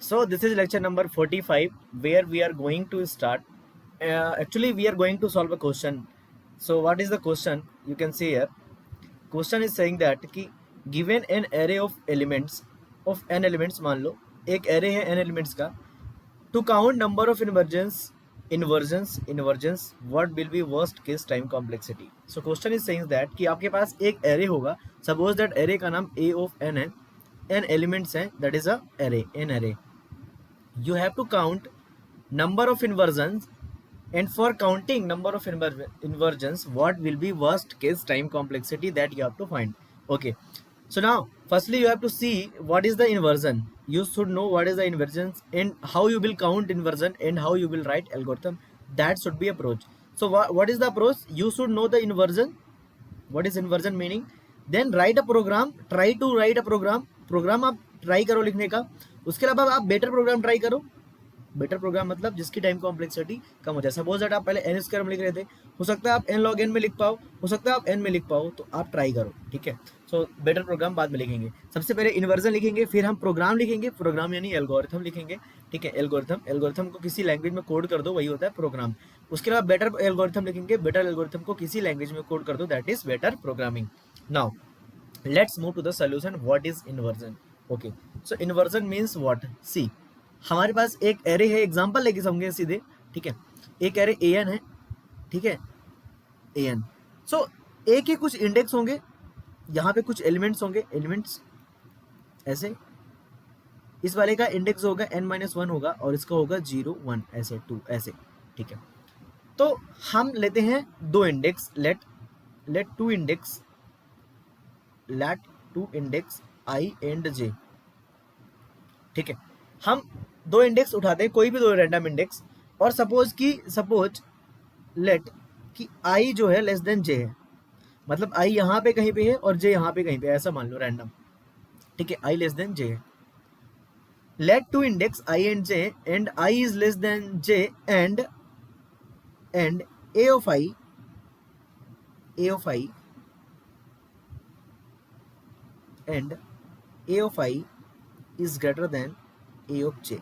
So this is lecture number 45 where we are going to start. Actually, we are going to solve a question. So what is the question? You can see here. Question is saying that कि given an array of n elements, मान लो एक array है n elements का, to count number of inversions, what will be worst case time complexity? So question is saying that कि आपके पास एक array होगा. Suppose that array का नाम a of n है, n elements है, that is a array, n array. You have to count number of inversions, and for counting number of inversions, what will be worst case time complexity that you have to find. Okay, so now firstly you have to see what is the inversion. You should know what is the inversions and how you will count inversion and how you will write algorithm. That should be approach. So what is the approach? You should know the inversion, what is inversion meaning, then write a program, try to write a program आप try करो लिखने का. उसके अलावा आप better programme try करो. Better programme मतलब जिसकी टाइम कॉम्प्लेक्सिटी कम हो जाए. सपोज दैट आप पहले एन स्क्वायर में लिख रहे थे, हो सकता है आप एन लॉग एन में लिख पाओ, हो सकता है आप एन में लिख पाओ, तो आप ट्राई करो. ठीक है, सो बेटर प्रोग्राम बाद में लिखेंगे. सबसे पहले इन्वर्जन लिखेंगे, फिर हम प्रोग्राम लिखेंगे. प्रोग्राम यानी एल्गोरिथम लिखेंगे. ठीक है, एल्गोरिथम को किसी लैंग्वेज में कोड कर दो, वही होता है प्रोग्राम. उसके अलावा बेटर एल्गोरिथम लिखेंगे. बेटर एल्गोरिथम को किसी लैंग्वेज में कोड कर दो, that is better programming. Now let's move to the solution. What is inversion? Okay, so inversion means what? See, हमारे पास एक एरे है, एग्जांपल लेके समझेंगे सीधे. ठीक है, एक एरे ए एन है. ठीक है, ए एन. सो ए के कुछ इंडेक्स होंगे, यहाँ पे कुछ एलिमेंट्स होंगे, एलिमेंट्स ऐसे. इस वाले का इंडेक्स होगा n-1 होगा, और इसका होगा 0 1 ऐसे 2 ऐसे. ठीक है, तो हम लेते हैं दो index. Let two index i and j. ठीक है, हम दो इंडेक्स उठाते हैं, कोई भी दो रैंडम इंडेक्स, और सपोज लेट कि i जो है लेस देन j है. मतलब i यहाँ पे कहीं पे है और j यहाँ पे कहीं पे, ऐसा मान लो रैंडम. ठीक है, i लेस देन j है. Let two index i and j and i is less than j and a of i and a of i is greater than a of j.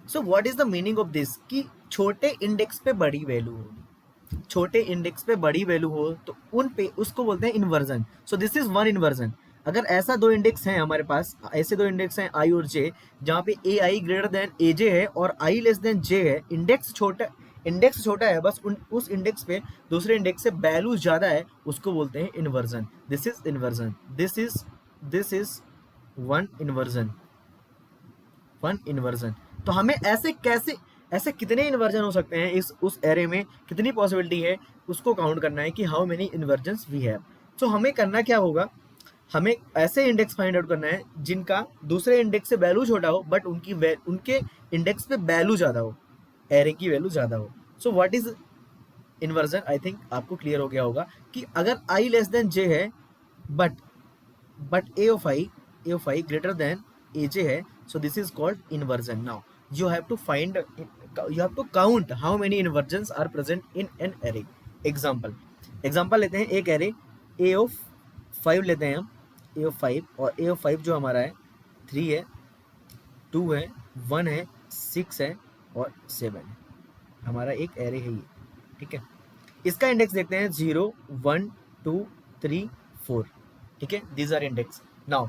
So what is the meaning of this? कि छोटे index पे बड़ी value होगी, छोटे index पे बड़ी value हो तो उन पे उसको बोलते हैं inversion. So this is one inversion. अगर ऐसा दो इंडेक्स हैं हमारे पास, ऐसे दो इंडेक्स हैं i और j, जहाँ पे ए आई ग्रेटर देन ए जे है और i लेस देन j है, इंडेक्स छोटा है, बस उस इंडेक्स पे दूसरे इंडेक्स से वैल्यू ज़्यादा है, उसको बोलते हैं inversion. This is inversion. This is one inversion. तो हमें ऐसे कितने इन्वर्जन हो सकते हैं उस एरे में, कितनी पॉसिबिलिटी है, उसको काउंट करना है कि how many inversions we have. So हमें करना क्या होगा, हमें ऐसे इंडेक्स फाइंड आउट करना है जिनका दूसरे इंडेक्स से वैल्यू छोटा हो बट उनके इंडेक्स पे वैल्यू ज़्यादा हो, एरे की वैल्यू ज़्यादा हो. So what is inversion? I think आपको क्लियर हो गया होगा कि अगर i लेस देन j है but a of i greater than a j है, so this is called inversion. Now you have to count how many inversions are present in an array. example लेते हैं. एक array a of 5 लेते हैं हम, a of 5, और a of 5 जो हमारा है 3 है, 2 है, 1 है, 6 है और 7 है. हमारा एक array है ये. ठीक है, इसका इंडेक्स देखते हैं 0 1 2 3 4. ठीक है, दीज आर इंडेक्स. नाउ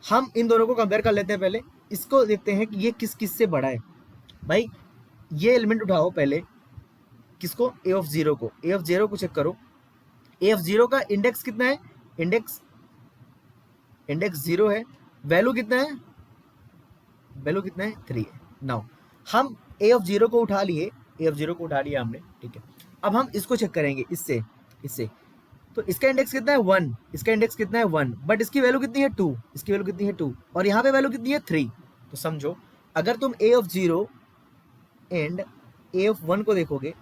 हम इन दोनों को कंपेयर कर लेते हैं. पहले इसको देखते हैं कि ये किस से बड़ा है. भाई ये एलिमेंट उठाओ पहले, किसको? a of 0 को. a of 0 को चेक करो. a of 0 का इंडेक्स कितना है? इंडेक्स 0 है. वैल्यू कितना है? 3 है. नाउ हम a of 0 को उठा लिए, हमने. ठीक है, अब हम इसको चेक करेंगे इससे. तो इसका इंडेक्स कितना है? 1. बट इसकी वैल्यू कितनी है? 2. और यहाँ पे वैल्यू कितनी है? 3. तो समझो, अगर तुम a of 0 and a of 1 को देखोगे,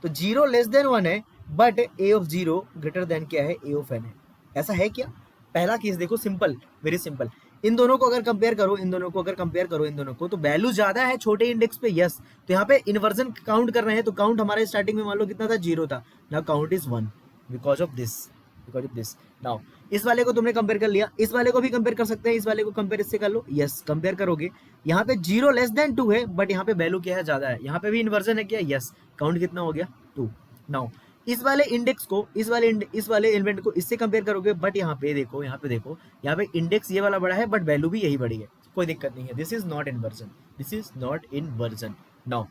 तो 0 लेस देन 1 है but a of 0 greater than क्या है? a of n है. ऐसा है क्या? पहला केस देखो, सिंपल, वेरी सिंपल. इन दोनों को अगर कंपेयर करो, तो वैल्यू ज्यादा है छोटे इंडेक्स पे. यस, तो यहाँ पे इन्वर्जन काउंट कर रहे हैं, तो काउंट हमारे स्टार्टिंग में मान लो कितना था? 0 था. Now count is 1 because of this. Now इस वाले को तुमने कंपेयर कर लिया, इस वाले को भी कंपेयर कर सकते हैं, इस वाले को कंपेयर इससे कर लो, यस कंपेयर करोगे, यहाँ पे 0 लेस देन 2 है, बट यहाँ पे वैल्यू क्या है, ज्यादा है, यहाँ पे भी इन्वर्जन है क्या, यस, काउंट कितना हो गया 2। नाउ इस वाले इंडेक्स को, इस वाले एलिमेंट को इससे कंपेयर करोगे, बट यहाँ पे देखो, यहाँ पे देखो, यहाँ पे इंडेक्स ये वाला बड़ा है बट वैल्यू भी यही बड़ी है, कोई दिक्कत नहीं है, this is not inversion, this is not inversion. Now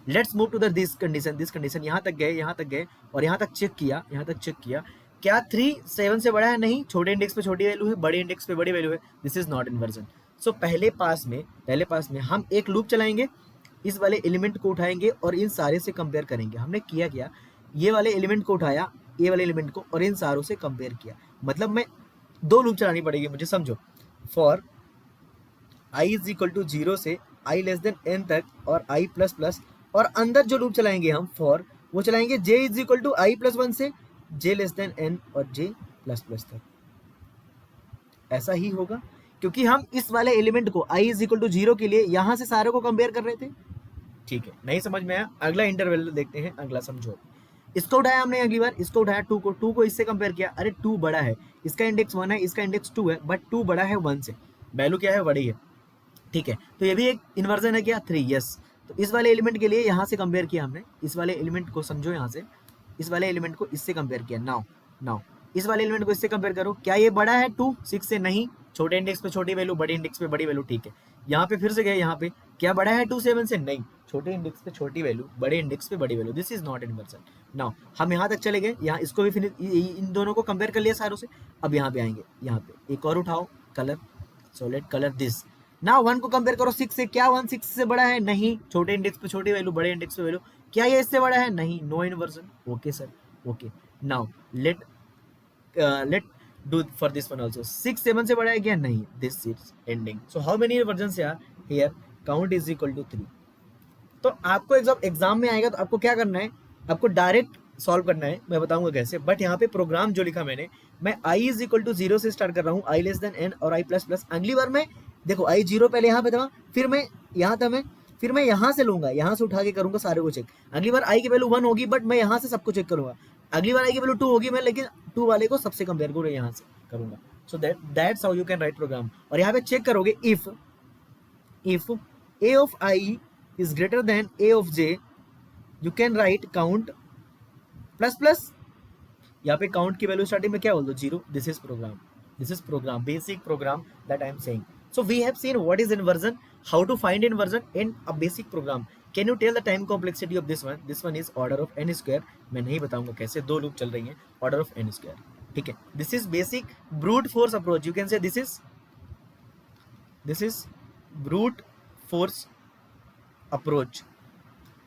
let's move to the this condition, यहाँ तक गए और यहाँ तक चेक किया, क्या 3 7 से बड़ा है, नहीं, छोटे इंडेक्स पे छोटी वैल्यू है, बड़े इंडेक्स पे बड़ी वैल्यू है, दिस इज नॉट इन्वर्जन। सो पहले पास में हम एक लूप चलाएंगे, इस वाले एलिमेंट को उठाएंगे और इन सारे से कंपेयर करेंगे। हमने किया क्या, ये वाले एलिमेंट को उठाया, ये वाले एलिमेंट को, और इन सारों से कंपेयर किया, मतलब मैं 2 लूप चलानी पड़ेगी मुझे, समझो, for i is equal to 0 से i लेस देन n तक और i प्लस प्लस, और अंदर जो लूप चलाएंगे हम फॉर, वो चलाएंगे j is equal to i plus 1 से j लेस देन n और j प्लस प्लस तक। ऐसा ही होगा क्योंकि हम इस वाले एलिमेंट को i इज इक्वल टू 0 के लिए यहां से सारे को कंपेयर कर रहे थे। ठीक है, नहीं समझ में आया, अगला इंटरवल देखते हैं, अगला समझो। इसको उठाया हमने अगली बार, इसको उठाया 2 को इससे कंपेयर किया, अरे 2 बड़ा है, इसका इंडेक्स 1 है, इसका इंडेक्स 2 है, बट 2 बड़ा है 1 से, वैल्यू क्या है, बड़ी है। ठीक है, तो ये भी एक इन्वर्जन है क्या, 3, यस। तो इस वाले एलिमेंट के लिए यहाँ से कंपेयर किया हमने, इस वाले एलिमेंट को समझो, यहाँ से इस वाले एलिमेंट को इससे कंपेयर किया। नाउ इस वाले एलिमेंट को इससे कंपेयर करो, क्या ये बड़ा है 2 6 से, नहीं, छोटे इंडेक्स पे छोटी वैल्यू, बड़े इंडेक्स पे बड़ी वैल्यू। ठीक है, यहाँ पे फिर से गए, यहाँ पे क्या बड़ा है 2 7 से, नहीं, छोटे इंडेक्स पे छोटी वैल्यू, बड़े इंडेक्स पे बड़ी value, this is not inversion. Now हम यहाँ तक चले गए, यहाँ इसको भी फिर इन दोनों को कंपेयर कर लिया सारों से, अब यहाँ पे आएंगे, यहाँ पे एक और उठाओ colour, so let colour this. Now 1 को कंपेयर करो 6 से, क्या 1 6 से बड़ा है, नहीं, छोटे इंडेक्स पे छोटी वैल्यू, बड़े इंडेक्स पे वैल्यू, क्या ये इससे बड़ा है, नहीं, no inversion. Okay sir, okay. Now let do for this one also, 6 7 से बड़ा है क्या, नहीं, this is ending. So how many inversions are here, count is equal to 3। तो आपको एग्जाम में आएगा तो आपको क्या करना है, आपको डायरेक्ट सॉल्व करना है, मैं बताऊंगा कैसे, बट यहाँ पे प्रोग्राम जो लिखा मैंने, मैं i इज इक्वल टू 0 से स्टार्ट कर रहा हूँ, i लेस देन n और i प्लस प्लस। अगली बार मैं देखो i 0 पहले यहाँ पे था, फिर मैं यहाँ था, फिर मैं यहाँ से लूंगा, यहाँ से उठा के करूंगा सारे को चेक। अगली बार i की वैल्यू 1 होगी, बट मैं यहाँ से सबको चेक करूंगा। अगली बार i की वैल्यू 2 होगी, मैं लेकिन 2 वाले को सबसे कंपेयर करूंगा, यहाँ से करूंगा। So that's how you can write program. और यहाँ पे चेक करोगे, if a of i is greater than a of j, you can write count plus plus, यहाँ पे काउंट की वैल्यू स्टार्टिंग में क्या बोल दो, 0। This is program, basic program that I am saying. So we have seen what is inversion, how to find inversion in a basic program. Can you tell the time complexity of this one is order of n square. मैं नहीं बताऊंगा कैसे, 2 loop चल रही हैं, order of n square. ठीक है, this is basic brute force approach, you can say this is brute force approach,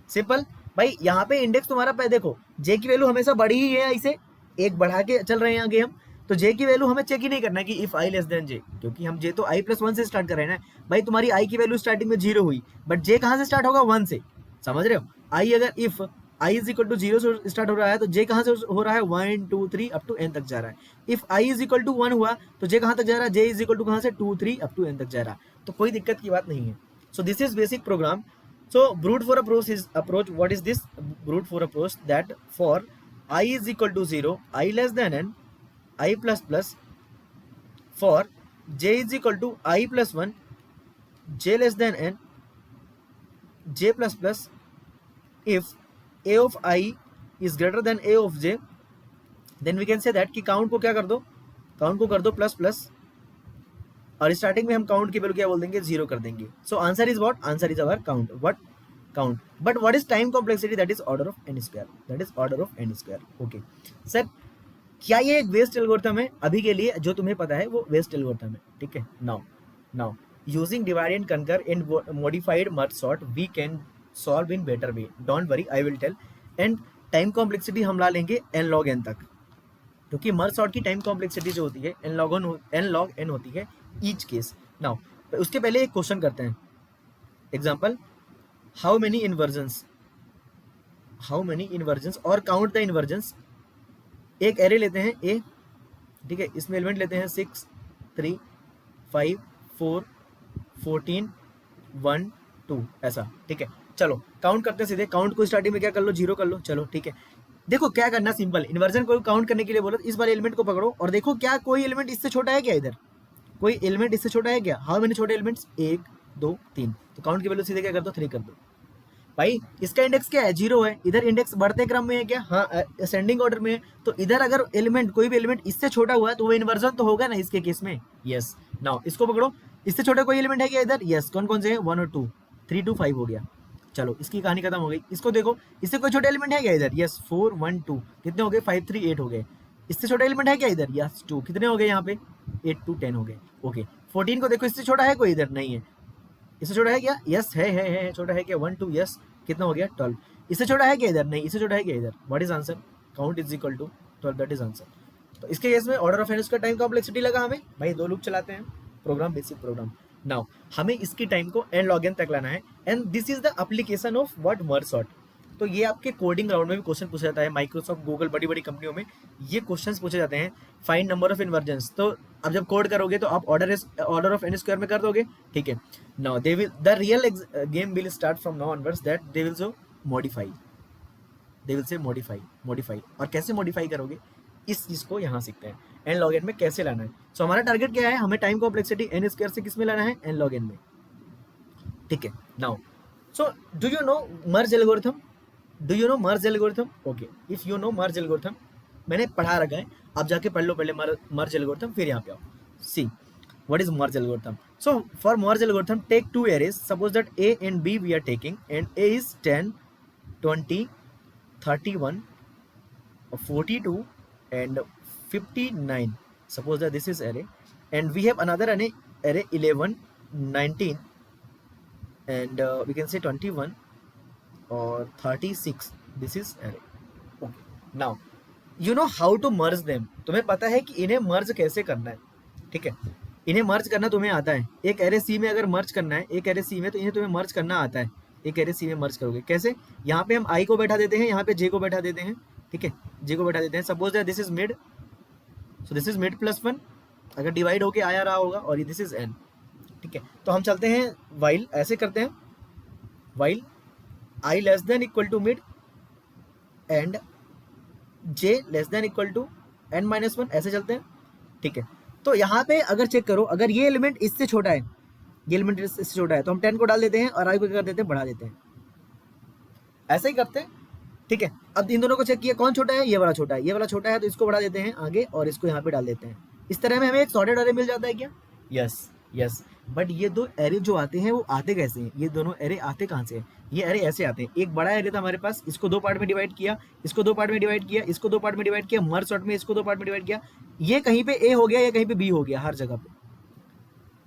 simple. भाई यहाँ पे इंडेक्स तुम्हारा पे देखो, जे की वैल्यू हमेशा बड़ी ही है, इसे एक बढ़ा के चल रहे हैं आगे हम, तो जे की वैल्यू हमें चेक ही नहीं करना है कि इफ i लेस देन जे, क्योंकि हम जे तो i प्लस 1 से स्टार्ट कर रहे हैं ना। भाई तुम्हारी i की वैल्यू स्टार्टिंग में 0 हुई, बट जे कहाँ से स्टार्ट होगा, 1 से, समझ रहे हो। i अगर if i is equal to 0 से स्टार्ट हो रहा है, तो जे कहाँ से हो रहा है, 1 2 3 अप टू n तक जा रहा है। If i is equal to 1 हुआ तो जे कहाँ तक जा रहा है, जे इज इक्वल टू कहाँ से, 2 3 अप टू n तक जा रहा है, तो कोई दिक्कत की बात नहीं है। So this is basic programme. So brute force approach, what is this brute force approach, that for I is equal to 0, I less than n, I plus plus, for j is equal to I plus 1, j less than n, j plus plus, if a of I is greater than a of j, then we can say that कि count को क्या कर दो, count को कर दो plus plus, और starting में हम काउंट की वैल्यू क्या बोल देंगे, 0 कर देंगे। So answer is what, answer is our count, what count. But what is time complexity, that is order of n square, that is order of n square. Okay sir, क्या ये एक waste algorithm है, अभी के लिए जो तुम्हें पता है वो वेस्ट एल्गोरिथम है। ठीक है, now using divide and conquer in modified merge sort we can solve in better way, don't worry, I will tell. And time complexity हम ला लेंगे n log n तक, क्योंकि मर्ज सॉर्ट की टाइम कॉम्प्लेक्सिटी जो होती है n log n होती है ईच केस। नाउ उसके पहले एक क्वेश्चन करते हैं, एग्जांपल, हाउ मेनी इन्वर्जन्स और काउंट द इन्वर्जन्स। एक एरे लेते हैं ए, ठीक है, इसमें एलिमेंट लेते हैं 6 3 5 4 14 1 2 ऐसा। ठीक है, चलो काउंट करते हैं सीधे, काउंट को स्टार्टिंग में क्या कर लो, 0 कर लो, चलो ठीक है। देखो क्या करना, सिंपल इन्वर्जन को काउंट करने के लिए बोलो, इस वाले एलिमेंट को पकड़ो और देखो क्या कोई एलिमेंट इससे छोटा है क्या, इधर कोई एलिमेंट इससे छोटा है क्या, हाउ मेनी छोटे एलिमेंट्स, 1 2 3, तो काउंट की वैल्यू सीधे क्या कर दो, 3 कर दो। भाई इसका इंडेक्स क्या है, 0 है, इधर इंडेक्स बढ़ते क्रम में है क्या, हाँ असेंडिंग ऑर्डर में है, तो इधर अगर एलिमेंट कोई भी एलिमेंट इससे छोटा हुआ है तो वो इन्वर्जन तो होगा ना इसके केस में, यस। नाउ इसको पकड़ो, इससे छोटा कोई एलिमेंट है क्या इधर, यस। कौन कौन से है, 1 और 2, 3 2 5 हो गया। चलो इसकी कहानी खत्म हो गई। इसको देखो, इससे कोई छोटे एलिमेंट है क्या इधर, यस 4 1 2, कितने हो गए, 5 3 8 हो गए। इससे छोटा एलिमेंट है क्या इधर, यस 2, कितने हो गए यहाँ पे, 8 2 10 हो गए। ओके 14 को देखो, इससे छोटा है कोई इधर, नहीं है। इससे छोटा है क्या, यस है छोटा है क्या, 1 2, यस, कितना हो गया 12। इससे छोटा है क्या इधर, नहीं। इससे छोटा है क्या इधर, what is answer, count is equal to 12, that is answer. तो इसके केस में ऑर्डर ऑफ एन का टाइम कॉम्प्लेक्सिटी लगा हमें, भाई 2 लूप चलाते हैं, प्रोग्राम बेसिक प्रोग्राम। नाउ हमें इसकी टाइम को n log n तक लाना है, and this is the application of what, merge sort. तो ये आपके कोडिंग राउंड में भी क्वेश्चन पूछा जाता है, माइक्रोसॉफ्ट गूगल बड़ी बड़ी कंपनियों में ये क्वेश्चंस पूछे जाते हैं, फाइंड नंबर ऑफ इन्वर्जन्स। तो अब जब कोड करोगे तो आप ऑर्डर ऑफ एन स्क्वायर में कर दोगे, ठीक है। Now they will, the real game will start from now onwards, that they will so modify, they will say modify. और कैसे मॉडिफाई करोगे, इस चीज को यहाँ सीखते हैं, एन लॉग एन में कैसे लाना है। सो हमारा टारगेट क्या है, हमें टाइम कॉम्प्लेक्सिटी एन स्क्वायर से किस में लाना है, एन लॉग एन में, ठीक है। Now so do you know merge algorithm, do you know merge algorithm, okay, if you know merge algorithm, मैंने पढ़ा रखा है, आप जाके पढ़ लो पहले मर्ज एल्गोरिथम, फिर यहाँ पे आओ। सी what is merge algorithm, so for merge algorithm take two arrays, suppose that a and b we are taking, and a is 10 20 31 42 and 59, suppose that this is array, and we have another array 11 19 and we can say 21 or 36, this is array, okay। now you know how to merge them, तुम्हें पता है कि इन्हें मर्ज कैसे करना है, ठीक है। इन्हें मर्ज करना तुम्हें आता है, एक एरे सी में अगर मर्ज करना है, एक एरे सी में, तो इन्हें तुम्हें मर्ज करना आता है, एक एरे सी में मर्ज करोगे कैसे, यहाँ पे हम आई को बैठा देते हैं, यहाँ पे जे को बैठा देते हैं, ठीक है, जे को बैठा देते हैं। Suppose that this is mid, so this is mid plus 1, अगर डिवाइड होके आया रहा होगा, और दिस इज एन, ठीक है। तो हम चलते हैं वाइल, ऐसे करते हैं, while i less than equal to mid and j less than equal to n minus 1, ऐसे चलते हैं, ठीक है। तो यहाँ पे अगर चेक करो, अगर ये एलिमेंट इससे छोटा है, ये एलिमेंट इससे छोटा है, तो हम 10 को डाल देते हैं और आई को क्या कर देते हैं, बढ़ा देते हैं, ऐसे ही करते हैं, ठीक है। अब इन दोनों को चेक किया, कौन छोटा है, ये वाला छोटा है, ये वाला छोटा है, तो इसको बढ़ा देते हैं आगे और इसको यहाँ पे डाल देते हैं। इस तरह में हमें एक सॉर्टेड एरे मिल जाता है क्या, यस यस। बट ये दो एरे जो आते हैं वो आते कैसे हैं, ये दोनों एरे आते कहाँ से हैं, ये एरे ऐसे आते हैं। एक बड़ा एरे था हमारे पास, इसको 2 पार्ट में डिवाइड किया, इसको 2 पार्ट में डिवाइड किया, इसको 2 पार्ट में डिवाइड किया, मर्ज सॉर्ट में इसको 2 पार्ट में डिवाइड किया, ये कहीं पे ए हो गया, ये कहीं पे बी हो गया, हर जगह पे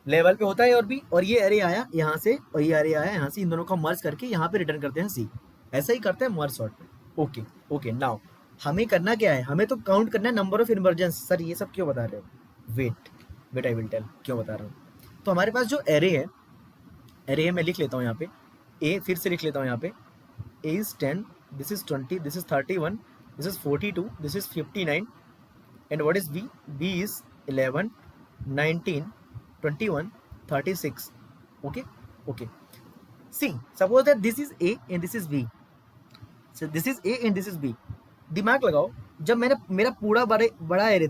लेवल पे होता है और बी, और ये एरे आया यहाँ से और ये एरे आया यहाँ से, इन दोनों को मर्ज करके यहाँ पे रिटर्न करते हैं सी, ऐसा ही करते हैं मर्ज सॉर्ट में, ओके ओके। नाउ हमें करना क्या है, हमें तो काउंट करना है नंबर ऑफ इन्वर्जन्स। सर ये सब क्यों बता रहे हो, वेट आई विल टेल क्यों बता रहा हूँ। तो हमारे पास जो एरे है मैं लिख लेता हूँ यहाँ पे, ए फिर से लिख लेता हूँ यहाँ पे, A is 10, this is 20, this is 31, this is 42, this is 59, and what is B, B is 11 19 21 36, okay okay। see suppose that this is a and this is b, so this is a and this is b। दिमाग लगाओ, जब मैंने मेरा पूरा बड़ा array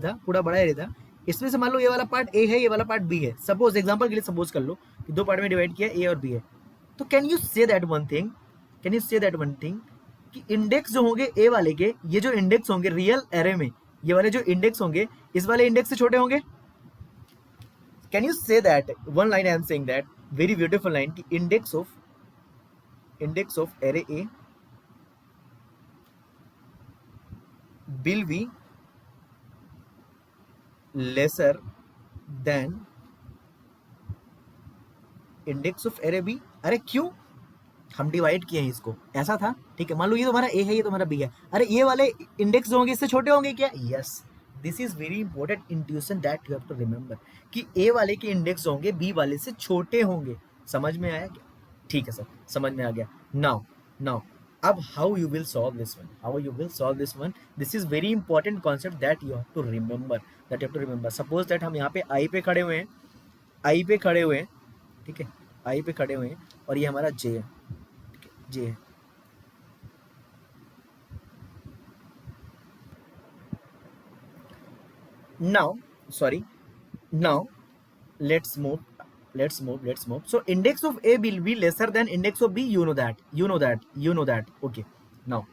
था, इसमें से मान लो ये वाला पार्ट ए है, ये वाला पार्ट बी है, सपोज एग्जांपल के लिए सपोज कर लो कि 2 पार्ट में डिवाइड किया, ए और बी है, तो can you say that one thing कि इंडेक्स जो होंगे ए वाले के, ये जो इंडेक्स होंगे रियल एरे में, ये वाले जो इंडेक्स होंगे इस वाले इंडेक्स से छोटे होंगे। Can you say that one line I am saying that very beautiful line कि index of array A will be lesser than index of array B। अरे क्यों, हम डिवाइड किए हैं इसको, ऐसा था, ठीक है। मान लो ये तुम्हारा A है, ये तुम्हारा B है, अरे ये वाले इंडेक्स जो होंगे इससे छोटे होंगे क्या, yes. This is very important intuition that you have to remember कि ए वाले के इंडेक्स होंगे बी वाले से छोटे होंगे। समझ में आया क्या, ठीक है सर, समझ में आ गया। नाउ अब how you will solve this one, this is very important concept that you have to remember. Suppose that हम यहाँ पे आई पे खड़े हुए हैं, ठीक है, आई पे खड़े हुए हैं और ये हमारा जे है, ठीक है, जे है। Now, sorry, now let's move. So index of A will be lesser than index of B. You know that. Okay. Now,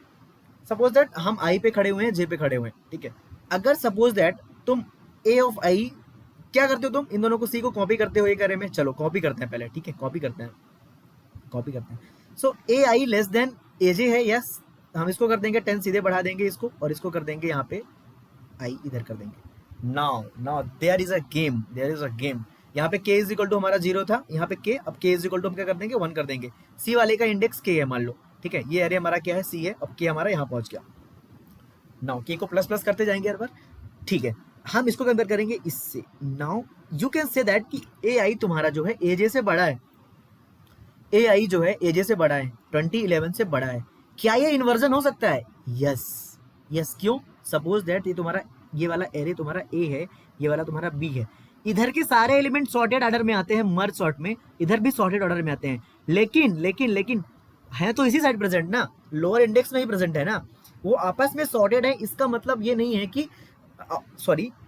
suppose that हम I पे खड़े हुए हैं, J पे खड़े हुए हैं, ठीक है. अगर suppose that तुम A of I क्या करते हो, तुम इन दोनों को C को कॉपी करते हो एक एरे में. चलो कॉपी करते हैं पहले, ठीक है, कॉपी करते हैं. सो AI लेस देन AJ है, यस. हम इसको कर देंगे 10, सीधे बढ़ा देंगे इसको, और इसको कर देंगे यहाँ पे I इधर कर देंगे. Now there is a game. यहाँ पे k इज इक्वल टू हमारा 0 था, यहाँ पे k, अब k इज इक्वल टू हम क्या कर देंगे, 1 कर देंगे. C वाले का इंडेक्स k है मान लो, ठीक है. ये एरे हमारा क्या है, C है. अब k हमारा यहाँ पहुंच गया. नाउ k को प्लस प्लस करते जाएंगे हर बार, ठीक है. हम इसको कंपेयर करेंगे इससे. Now you can say that कि AI तुम्हारा जो है AJ से बड़ा है. AI जो है AJ से बड़ा है, 2011 से बड़ा है. क्या ये इन्वर्जन हो सकता है? यस. क्यों? सपोज दैट ये वाला एरे तुम्हारा A है, ये वाला तुम्हारा B है. इधर के सारे एलिमेंट सॉर्टेड ऑर्डर में आते हैं, मर्ज सॉर्ट में. इधर भी सॉर्टेड ऑर्डर में आते हैं, लेकिन है तो इसी साइड प्रेजेंट ना, लोअर इंडेक्स में ही प्रेजेंट है ना. वो आपस में सॉर्टेड है, इसका मतलब ये नहीं है कि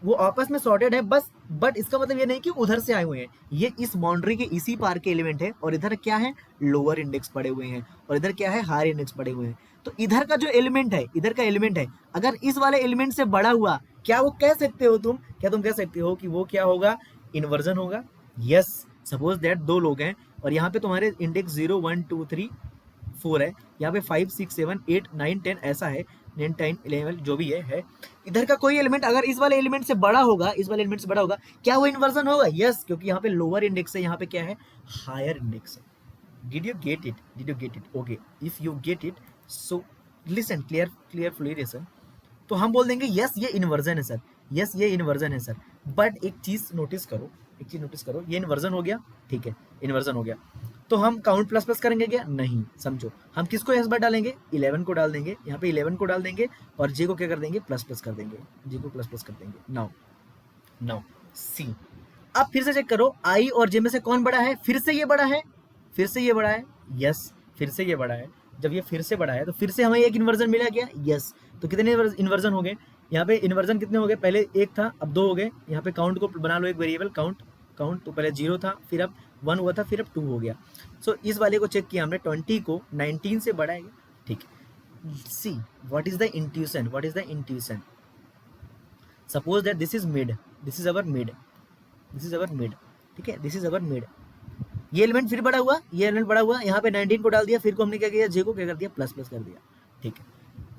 वो आपस में सॉर्टेड है बस, बट इसका मतलब ये नहीं कि उधर से आए हुए हैं. ये इस बाउंड्री के इसी पार के एलिमेंट है, और इधर क्या है, लोअर इंडेक्स पड़े हुए हैं, और इधर क्या है, हायर इंडेक्स पड़े हुए हैं. तो इधर का जो एलिमेंट है, इधर का एलिमेंट है, अगर इस वाले एलिमेंट से बड़ा हुआ, क्या वो कह सकते हो तुम, क्या तुम कह सकते हो कि वो क्या होगा, इन्वर्जन होगा? यस. सपोज दैट दो लोग हैं, और यहाँ पे तुम्हारे इंडेक्स 0 1 2 3 4 है, यहाँ पे 5 6 7 8 9 10 ऐसा है, 9 10 11 जो भी है. इधर का कोई एलिमेंट अगर इस वाले एलिमेंट से बड़ा होगा, क्या वो इन्वर्जन होगा? यस, क्योंकि यहाँ पे लोअर इंडेक्स है, यहाँ पे क्या है, हायर इंडेक्स है. Did you get it? Okay, if you get it, so listen, clearly listen. तो हम बोल देंगे यस ये इन्वर्जन है सर. बट एक चीज नोटिस करो, ये इन्वर्जन हो गया, ठीक है, इन्वर्जन हो गया. तो हम काउंट प्लस प्लस करेंगे क्या? नहीं. समझो, हम किसको एस बार डालेंगे, 11 को डाल देंगे, यहाँ पे 11 को डाल देंगे, और जे को क्या कर देंगे, प्लस प्लस कर देंगे, नाउ सी. अब फिर से चेक करो, आई और जे में से कौन बड़ा है? फिर से ये बड़ा है. यस, फिर से ये बड़ा है. जब ये फिर से बड़ा है तो फिर से हमें एक इन्वर्जन मिला क्या? यस. तो कितने इन्वर्जन हो गए यहाँ पे? इन्वर्जन कितने हो गए? पहले एक था, अब दो हो गए. यहाँ पे काउंट को बना लो एक वेरिएबल, काउंट. तो पहले 0 था, फिर अब 1 हुआ था, फिर अब 2 हो गया. सो इस वाले को चेक किया हमने, 20 को 19 से बढ़ा है, ठीक है. See what is the intuition. Suppose that this is mid, this is our mid, ठीक है, दिस इज अवर मिड. ये एलिमेंट फिर बड़ा हुआ, यहाँ पे 19 को डाल दिया, फिर को हमने क्या किया, जे को क्या कर दिया, प्लस प्लस कर दिया, ठीक है.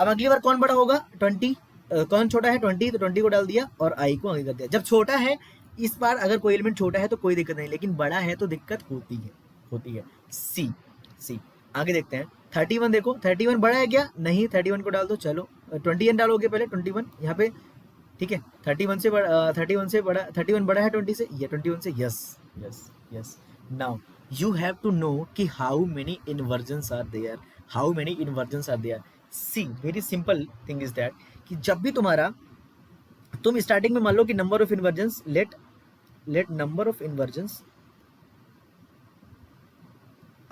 अब अगली बार कौन बड़ा होगा? 20. कौन छोटा है? 20. तो 20 को डाल दिया और आई को आगे कर दिया. जब छोटा है, इस बार अगर कोई एलिमेंट छोटा है तो कोई दिक्कत नहीं, लेकिन बड़ा है तो दिक्कत होती है. सी आगे देखते हैं. 31 देखो, 31 बड़ा है क्या? नहीं. 31 को डाल दो. चलो 21 डालोगे पहले, 21 यहाँ पे, ठीक है. 31 से बड़ा 31 बड़ा है 20 से, ये 21 से. Yes. Now you have to know कि how many inversions are there. See, very simple thing is that कि जब भी तुम स्टार्टिंग में मान लो कि number of inversions, let number of inversions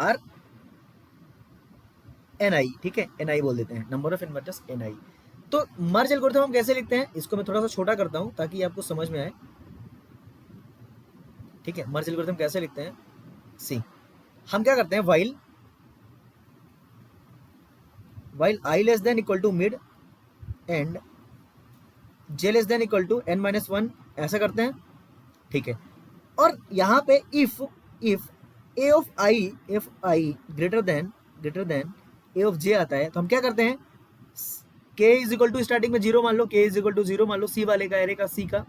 are ni, ठीक है, ni बोल देते हैं, नंबर ऑफ इन्वर्जन्स ni. तो मर्ज एल्गोरिथम हम कैसे लिखते हैं, इसको मैं थोड़ा सा छोटा करता हूं ताकि आपको समझ में आए, ठीक है. मर्ज एल्गोरिथम कैसे लिखते हैं? सी, हम क्या करते हैं, while i less than equal to mid and j less than equal to n-1 ऐसा करते हैं, ठीक है. और यहाँ पे if a of i greater than a of j आता है, तो हम क्या करते हैं, k is equal to starting में 0 मान लो, c वाले का एरे का, c का,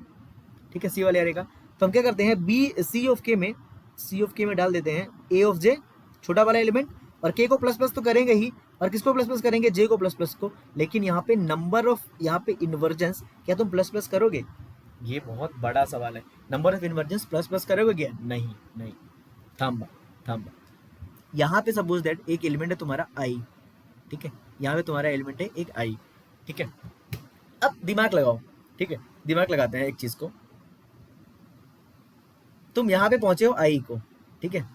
ठीक है, c वाले एरे का. तो हम क्या करते हैं, c ऑफ k में डाल देते हैं a ऑफ j, छोटा वाला एलिमेंट, और k को प्लस प्लस तो करेंगे ही, और किसको प्लस प्लस करेंगे, j को प्लस प्लस को. लेकिन यहाँ पे नंबर ऑफ, यहाँ पे इन्वर्जन्स क्या तुम प्लस प्लस करोगे? ये बहुत बड़ा सवाल है. नंबर ऑफ इन्वर्जन्स प्लस प्लस करोगे क्या? नहीं. थांबा. यहाँ पे सपोज दैट एक एलिमेंट है तुम्हारा i, ठीक है, यहाँ पे तुम्हारा एलिमेंट है एक i, ठीक है. अब दिमाग लगाओ, ठीक है, दिमाग लगाते हैं एक चीज को. तुम यहाँ पे पहुंचे हो i को, ठीक है,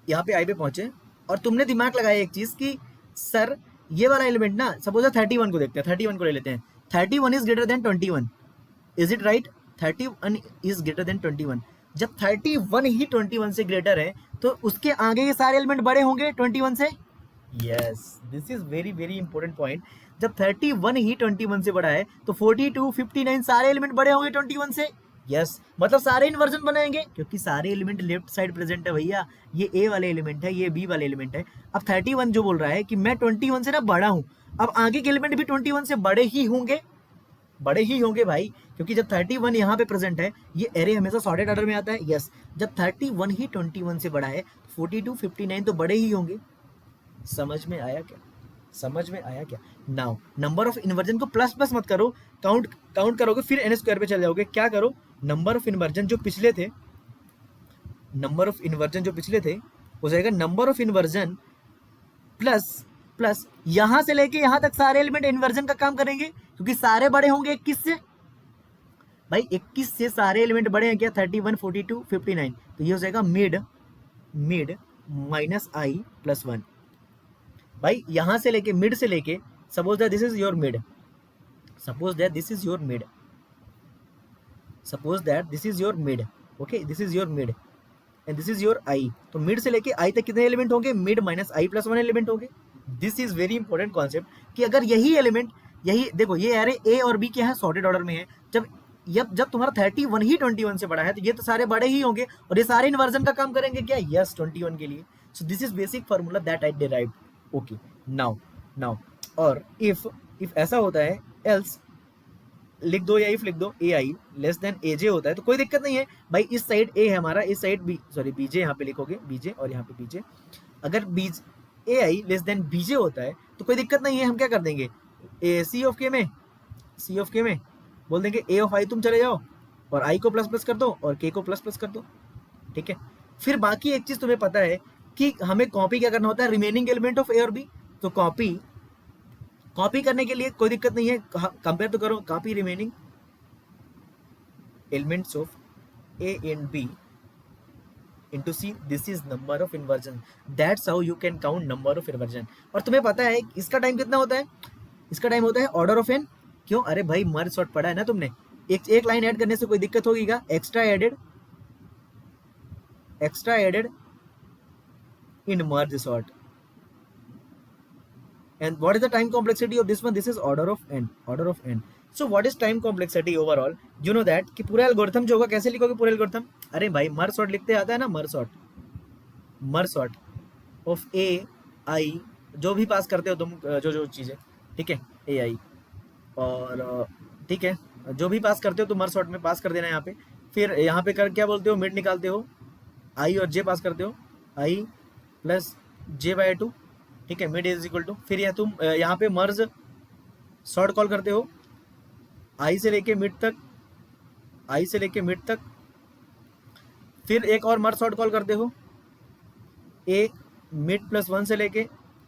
यहाँ पे i पे पहुंचे, और तुमने दिमाग लगाया एक चीज कि सर ये वाला एलिमेंट ना, सपोज 31 को देखते हैं, 31 को ले लेते हैं. 31 is greater than 21, is it right? 31 is greater than 21। जब 31 ही 21 से ग्रेटर है तो उसके आगे के सारे एलिमेंट बड़े होंगे 21 से। Yes, this is very very important point. जब 31 ही 21 से बड़ा है तो 42, 59 सारे एलिमेंट बड़े होंगे 21 से। यस, मतलब सारे इन्वर्जन बनाएंगे क्योंकि सारे एलिमेंट लेफ्ट साइड प्रेजेंट है भैया। ये ए वाले एलिमेंट है, ये बी वाले एलिमेंट है। अब 31 जो बोल रहा है कि मैं 21 से ना बड़ा हूं, अब आगे के एलिमेंट भी 21 से बड़े ही होंगे, बड़े ही होंगे भाई, क्योंकि जब 31 यहाँ पे प्रेजेंट है, ये एरे हमेशा सॉर्टेड ऑर्डर में आता है। यस, जब 31 ही 21 से बड़ा है, 42, 59 तो बड़े ही होंगे। समझ में आया क्या? समझ में आया क्या? नाउ नंबर ऑफ इन्वर्जन को प्लस प्लस मत करो, काउंट करोगे फिर एन स्क्वायर पे चल जाओगे। क्या करो, नंबर ऑफ इन्वर्जन जो पिछले थे, नंबर ऑफ इन्वर्जन जो पिछले थे हो जाएगा number of inversion plus plus यहां से लेके यहां तक सारे एलिमेंट इन्वर्जन का काम करेंगे क्योंकि सारे बड़े होंगे 21 से। भाई 21 से सारे एलिमेंट बड़े हैं क्या? 31, 42, 59, तो ये हो जाएगा मिड माइनस आई प्लस 1। भाई यहां से लेके मिड से लेके, suppose that this is your mid, suppose that this is your mid, suppose that this is your mid, okay, this is your mid and this is your I. तो mid से लेके I तक कितने element होंगे? Mid minus I plus 1 element होंगे। This is very important concept कि अगर यही एलिमेंट, यही देखो, ये एरे ए और बी क्या है? सॉर्टेड ऑर्डर में है। जब तुम्हारा 31 ही 21 से बड़ा है तो ये तो सारे बड़े ही होंगे और ये सारे इन्वर्जन का काम करेंगे क्या? यस, 21 के लिए। So this is basic formula that I derived. Okay, now और इफ ऐसा होता है, एल्स लिख दो या इफ लिख दो, ए आई लेस देन ए जे होता है तो कोई दिक्कत नहीं है भाई। इस साइड ए है हमारा, इस साइड बी, सॉरी बीजे यहाँ पे लिखोगे, बीजे और यहाँ पे बीजे। अगर बीज ए आई लेस देन बीजे होता है तो कोई दिक्कत नहीं है, हम क्या कर देंगे, सी ऑफ के में बोल देंगे ए ऑफ आई तुम चले जाओ और आई को प्लस प्लस कर दो और के को प्लस प्लस कर दो, ठीक है। फिर बाकी एक चीज तुम्हें पता है कि हमें कॉपी क्या करना होता है, रिमेनिंग एलिमेंट ऑफ ए और बी। तो कॉपी करने के लिए कोई दिक्कत नहीं है, कंपेयर तो करो, copy remaining elements of a and b into C, this is number of inversion, that's how you can count number of inversion। और तुम्हें पता है इसका टाइम कितना होता है? इसका टाइम होता है ऑर्डर ऑफ एन। क्यों? अरे भाई मर्ज सॉर्ट पढ़ा है ना तुमने, एक लाइन ऐड करने से कोई दिक्कत होगी क्या? Extra added in merge sort. And what is the time complexity of this one? This is order of n. So what is time complexity overall? You know that कि पूरा एल्गोरिथम जो होगा, कैसे लिखोगे पूरा एल्गोरिथम? अरे भाई मर्ज सॉर्ट लिखते आता है ना, मर्ज सॉर्ट ऑफ ए आई, जो भी पास करते हो तुम, जो चीजें, ठीक है, ए आई और ठीक है, जो भी पास करते हो तुम मर्ज सॉर्ट में पास कर देना यहाँ पे। फिर यहाँ पे कर क्या बोलते हो, मिड निकालते हो, आई और जे पास करते हो, आई प्लस जे बाय 2, ठीक है, मिड इज इक्वल टू, फिर यह तुम यहाँ पे मर्ज सॉर्ट कॉल करते हो आई से लेके मिड तक, फिर एक और मर्ज सॉर्ट कॉल करते हो ए मिड प्लस 1 से लेके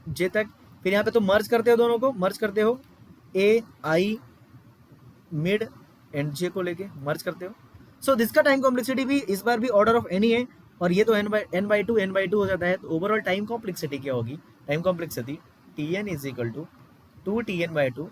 जे तक, फिर यहाँ पे तुम मर्ज करते हो, दोनों को मर्ज करते हो, ए आई मिड एंड जे को लेके मर्ज करते हो। सो दिस का टाइम कॉम्प्लेक्सिटी भी इस बार भी ऑर्डर ऑफ एन ही है और ये तो n बाई टू हो जाता है। तो ओवरऑल टाइम कॉम्प्लेक्सिटी क्या होगी? Time complexity Tn is equal to 2Tn/2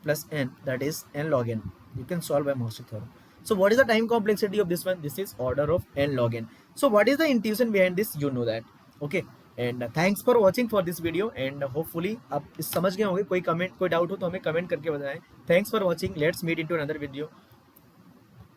plus n, that is n log n. You can solve by Morse theorem. So what is the time complexity of this one? This is order of n log n. So what is the intuition behind this? You know that. Okay. And thanks for watching for this video. And hopefully आप समझ गए होंगे। कोई comment, कोई doubt हो तो हमें comment करके बताएं। Thanks for watching. Let's meet into another video.